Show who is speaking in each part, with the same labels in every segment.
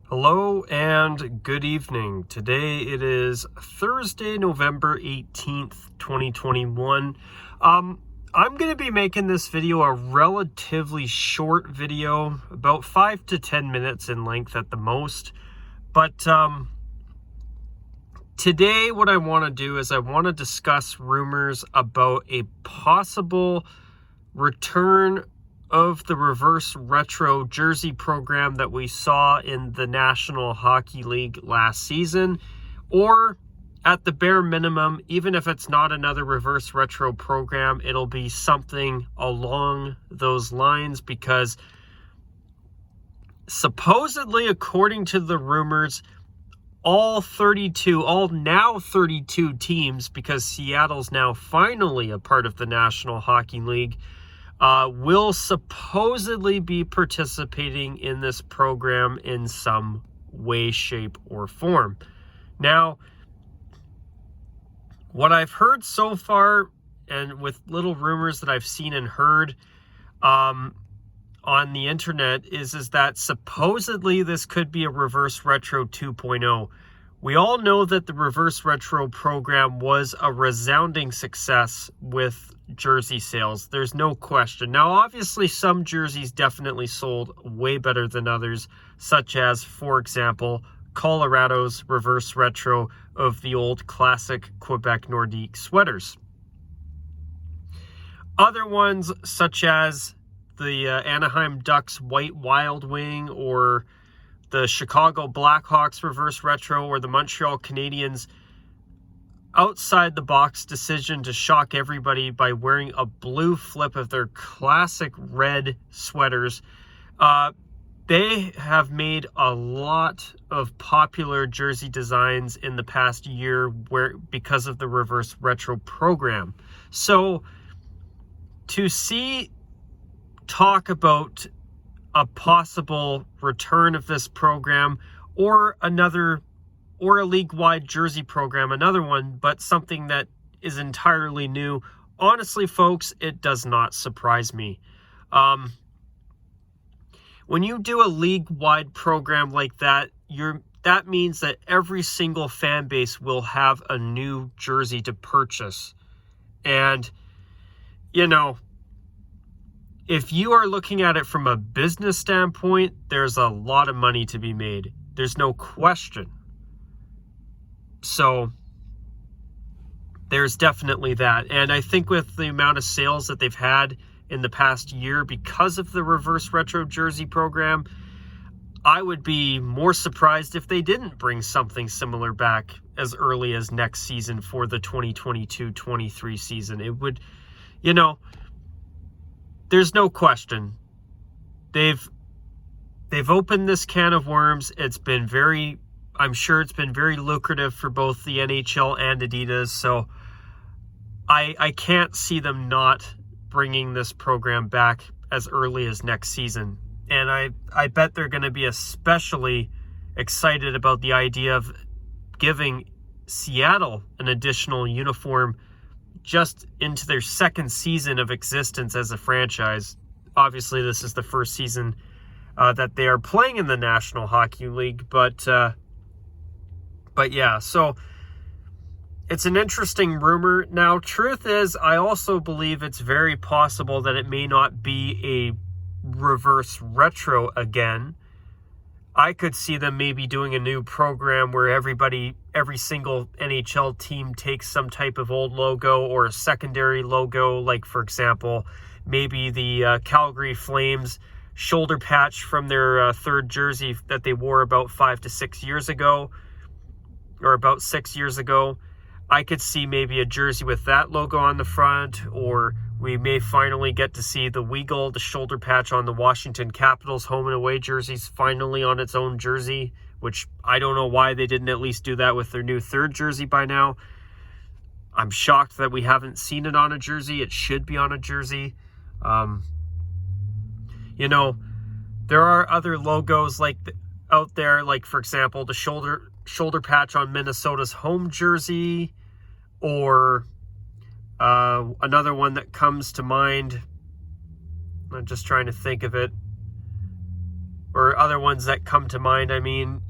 Speaker 1: Hello and good evening. Today it is Thursday, November 18th, 2021. I'm going to be making this video a relatively short video, about 5 to 10 minutes in length at the most. But today what I want to do is I want to discuss rumors about a possible return of the reverse retro jersey program that we saw in the National Hockey League last season, or at the bare minimum, even if it's not another reverse retro program, it'll be something along those lines, because supposedly, according to the rumors, all now 32 teams, because Seattle's now finally a part of the National Hockey League, will supposedly be participating in this program in some way, shape, or form. Now, what I've heard so far, and with little rumors that I've seen and heard on the internet, is that supposedly this could be a reverse retro 2.0. We all know that the reverse retro program was a resounding success with jersey sales. There's no question. Now, obviously, some jerseys definitely sold way better than others, such as, for example, Colorado's reverse retro of the old classic Quebec Nordique sweaters. Other ones, such as the Anaheim Ducks White Wild Wing, or the Chicago Blackhawks reverse retro, or the Montreal Canadiens outside-the-box decision to shock everybody by wearing a blue flip of their classic red sweaters. They have made a lot of popular jersey designs in the past year because of the reverse retro program. So to see talk about a possible return of this program, or a league-wide jersey program, another one, but something that is entirely new, honestly, folks, it does not surprise me. When you do a league-wide program like that, that means that every single fan base will have a new jersey to purchase. And, if you are looking at it from a business standpoint, there's a lot of money to be made. There's no question. So there's definitely that. And I think with the amount of sales that they've had in the past year because of the reverse retro jersey program, I would be more surprised if they didn't bring something similar back as early as next season for the 2022-23 season. It would, there's no question. They've opened this can of worms. I'm sure it's been very lucrative for both the NHL and Adidas. So I can't see them not bringing this program back as early as next season. And I bet they're going to be especially excited about the idea of giving Seattle an additional uniform just into their second season of existence as a franchise. Obviously, this is the first season that they are playing in the National Hockey League, but yeah, so it's an interesting rumor. Now, truth is, I also believe it's very possible that it may not be a reverse retro again. I could see them maybe doing a new program where every single NHL team takes some type of old logo or a secondary logo, like, for example, maybe the Calgary Flames shoulder patch from their third jersey that they wore about 5 to 6 years ago, or about 6 years ago. I could see maybe a jersey with that logo on the front, or we may finally get to see the Weagle, the shoulder patch on the Washington Capitals home and away jerseys, finally on its own jersey, which I don't know why they didn't at least do that with their new third jersey by now. I'm shocked that we haven't seen it on a jersey. It should be on a jersey. There are other logos out there, like, for example, the shoulder patch on Minnesota's home jersey, or another one that comes to mind, I'm just trying to think of it, or other ones that come to mind. I mean,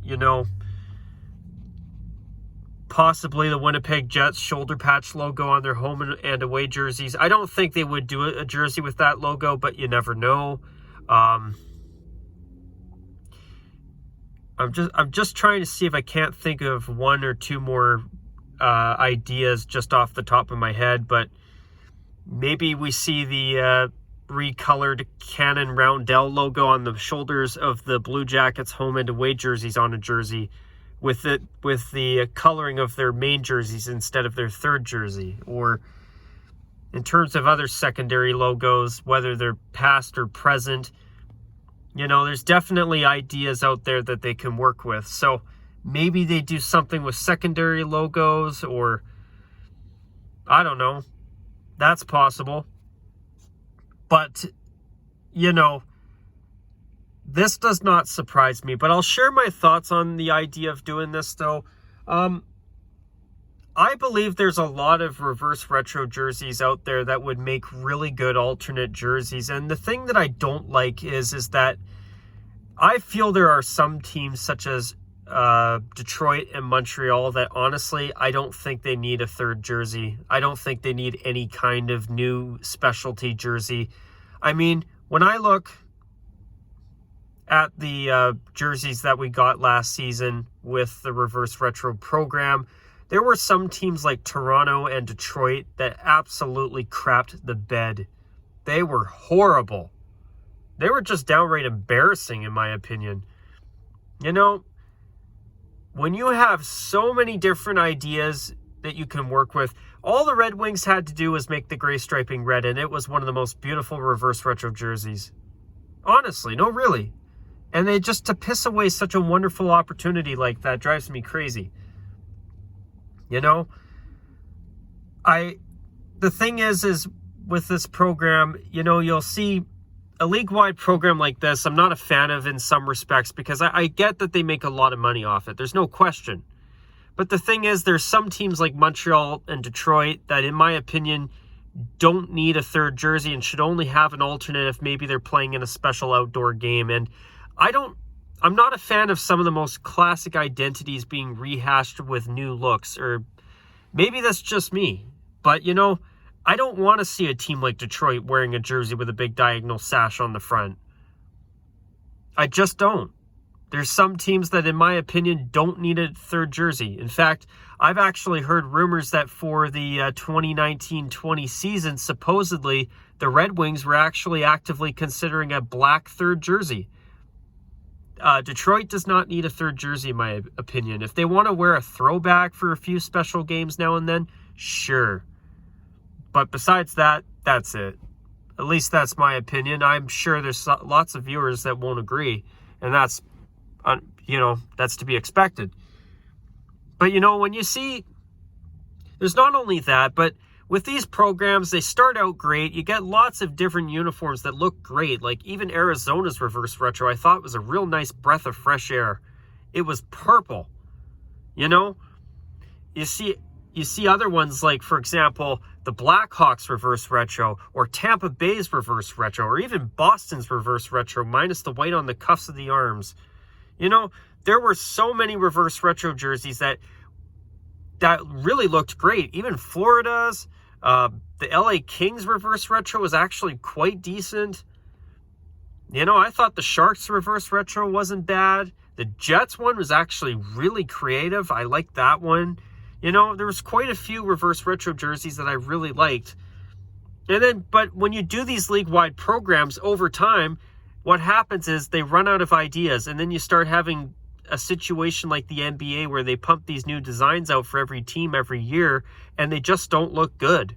Speaker 1: possibly the Winnipeg Jets shoulder patch logo on their home and away jerseys. I don't think they would do a jersey with that logo, but you never know. I'm just trying to see if I can't think of one or two more ideas just off the top of my head, but maybe we see the recolored Cannon Roundel logo on the shoulders of the Blue Jackets home and away jerseys on a jersey, with the coloring of their main jerseys instead of their third jersey. Or in terms of other secondary logos, whether they're past or present, there's definitely ideas out there that they can work with. So maybe they do something with secondary logos, or I don't know. That's possible. But, this does not surprise me. But I'll share my thoughts on the idea of doing this, though. I believe there's a lot of reverse retro jerseys out there that would make really good alternate jerseys. And the thing that I don't like is that I feel there are some teams such as Detroit and Montreal that honestly, I don't think they need a third jersey. I don't think they need any kind of new specialty jersey. I mean, when I look at the jerseys that we got last season with the reverse retro program, there were some teams like Toronto and Detroit that absolutely crapped the bed. They were horrible. They were just downright embarrassing, in my opinion. When you have so many different ideas that you can work with, all the Red Wings had to do was make the gray striping red, and it was one of the most beautiful reverse retro jerseys. Honestly, no, really. And they just, to piss away such a wonderful opportunity like that drives me crazy. The thing is with this program, you'll see a league-wide program like this, I'm not a fan of in some respects, because I get that they make a lot of money off it. There's no question. But the thing is, there's some teams like Montreal and Detroit that, in my opinion, don't need a third jersey and should only have an alternate if maybe they're playing in a special outdoor game. And I'm not a fan of some of the most classic identities being rehashed with new looks, or maybe that's just me. But, I don't want to see a team like Detroit wearing a jersey with a big diagonal sash on the front. I just don't. There's some teams that, in my opinion, don't need a third jersey. In fact, I've actually heard rumors that for the 2019-20 season, supposedly, the Red Wings were actually actively considering a black third jersey. Detroit does not need a third jersey, in my opinion. If they want to wear a throwback for a few special games now and then, sure. But besides that, that's it. At least that's my opinion. I'm sure there's lots of viewers that won't agree, and that's, that's to be expected. But, when you see, there's not only that, but with these programs, they start out great. You get lots of different uniforms that look great. Like even Arizona's reverse retro, I thought was a real nice breath of fresh air. It was purple. You see other ones like, for example, the Blackhawks reverse retro, or Tampa Bay's reverse retro, or even Boston's reverse retro, minus the white on the cuffs of the arms. There were so many reverse retro jerseys that really looked great. Even Florida's, the LA Kings reverse retro was actually quite decent. I thought the Sharks reverse retro wasn't bad. The Jets one was actually really creative. I liked that one. There was quite a few reverse retro jerseys that I really liked. But when you do these league-wide programs over time, what happens is they run out of ideas, and then you start having a situation like the NBA where they pump these new designs out for every team every year, and they just don't look good.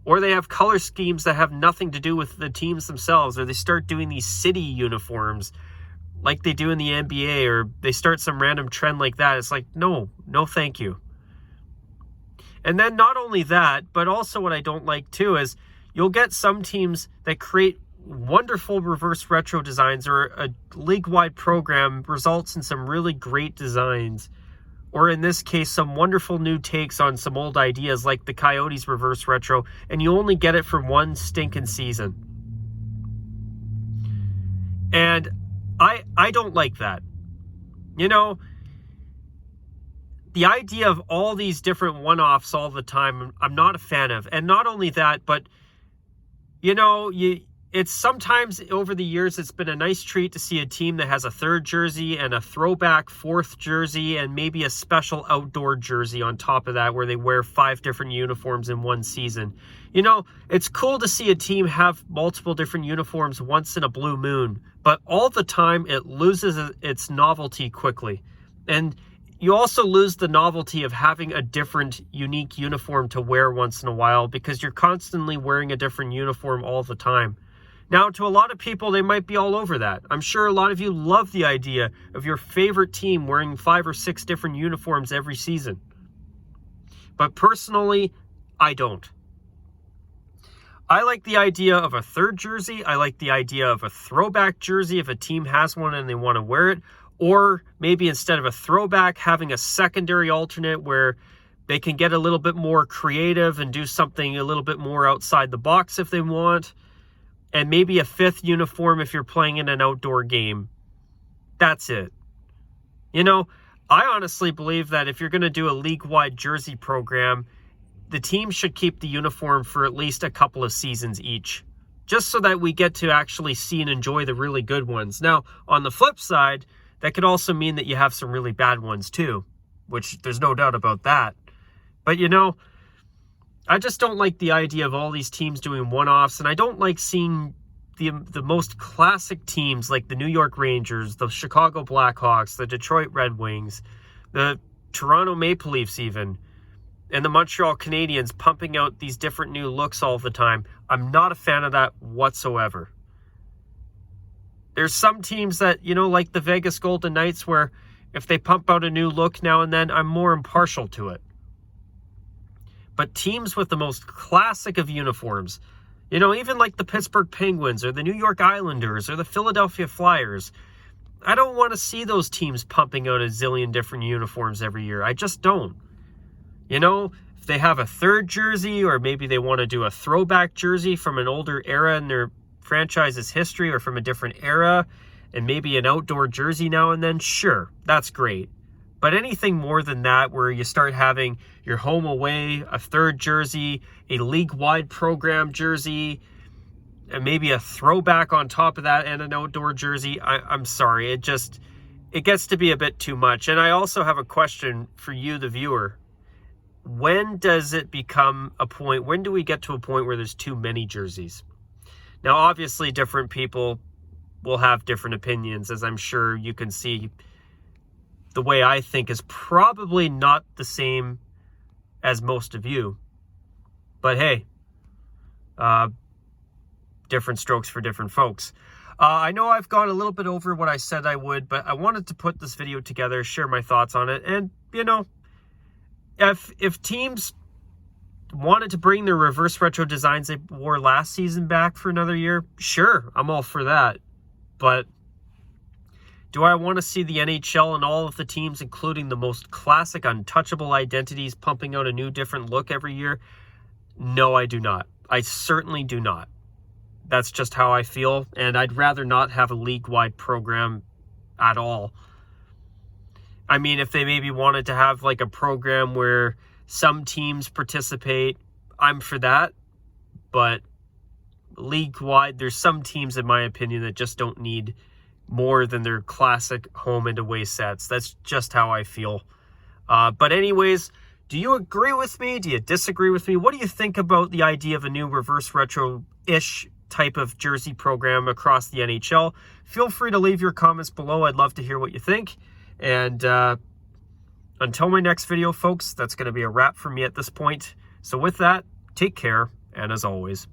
Speaker 1: Or they have color schemes that have nothing to do with the teams themselves, or they start doing these city uniforms like they do in the NBA, or they start some random trend like that. It's like, no thank you. And then not only that, but also what I don't like too is you'll get some teams that create wonderful reverse retro designs, or a league-wide program results in some really great designs, or in this case, some wonderful new takes on some old ideas like the Coyotes reverse retro, and you only get it for one stinking season. And I don't like that. You know, the idea of all these different one-offs all the time, I'm not a fan of. And not only that, but, you know, it's sometimes over the years, it's been a nice treat to see a team that has a third jersey and a throwback fourth jersey and maybe a special outdoor jersey on top of that where they wear 5 different uniforms in one season. You know, it's cool to see a team have multiple different uniforms once in a blue moon, but all the time it loses its novelty quickly. And you also lose the novelty of having a different, unique uniform to wear once in a while because you're constantly wearing a different uniform all the time. Now, to a lot of people, they might be all over that. I'm sure a lot of you love the idea of your favorite team wearing 5 or 6 different uniforms every season. But personally, I don't. I like the idea of a third jersey. I like the idea of a throwback jersey if a team has one and they want to wear it. Or maybe instead of a throwback, having a secondary alternate where they can get a little bit more creative and do something a little bit more outside the box if they want. And maybe a 5th uniform if you're playing in an outdoor game. That's it. You know, I honestly believe that if you're going to do a league-wide jersey program, the team should keep the uniform for at least a couple of seasons each, just so that we get to actually see and enjoy the really good ones. Now, on the flip side, that could also mean that you have some really bad ones too, which there's no doubt about that. But, you know, I just don't like the idea of all these teams doing one-offs, and I don't like seeing the most classic teams like the New York Rangers, the Chicago Blackhawks, the Detroit Red Wings, the Toronto Maple Leafs even, and the Montreal Canadiens pumping out these different new looks all the time. I'm not a fan of that whatsoever. There's some teams that, you know, like the Vegas Golden Knights, where if they pump out a new look now and then, I'm more impartial to it. But teams with the most classic of uniforms, you know, even like the Pittsburgh Penguins or the New York Islanders or the Philadelphia Flyers, I don't want to see those teams pumping out a zillion different uniforms every year. I just don't. You know, if they have a third jersey or maybe they want to do a throwback jersey from an older era in their franchise's history or from a different era and maybe an outdoor jersey now and then, sure, that's great. But anything more than that, where you start having your home away, a third jersey, a league-wide program jersey, and maybe a throwback on top of that and an outdoor jersey, I'm sorry. It gets to be a bit too much. And I also have a question for you, the viewer. When does it become a point, when do we get to a point where there's too many jerseys? Now, obviously, different people will have different opinions, as I'm sure you can see. The way I think is probably not the same as most of you. But hey, different strokes for different folks. I know I've gone a little bit over what I said I would, but I wanted to put this video together, share my thoughts on it. And, you know, if teams wanted to bring their reverse retro designs they wore last season back for another year, sure, I'm all for that. But do I want to see the NHL and all of the teams, including the most classic, untouchable identities, pumping out a new, different look every year? No, I do not. I certainly do not. That's just how I feel, and I'd rather not have a league-wide program at all. I mean, if they maybe wanted to have like a program where some teams participate, I'm for that. But league-wide, there's some teams, in my opinion, that just don't need more than their classic home and away sets. That's just how I feel. But anyways, do you agree with me? Do you disagree with me? What do you think about the idea of a new reverse retro-ish type of jersey program across the NHL? Feel free to leave your comments below. I'd love to hear what you think. And until my next video, folks, that's going to be a wrap for me at this point. So with that, take care. And as always,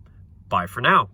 Speaker 1: bye for now.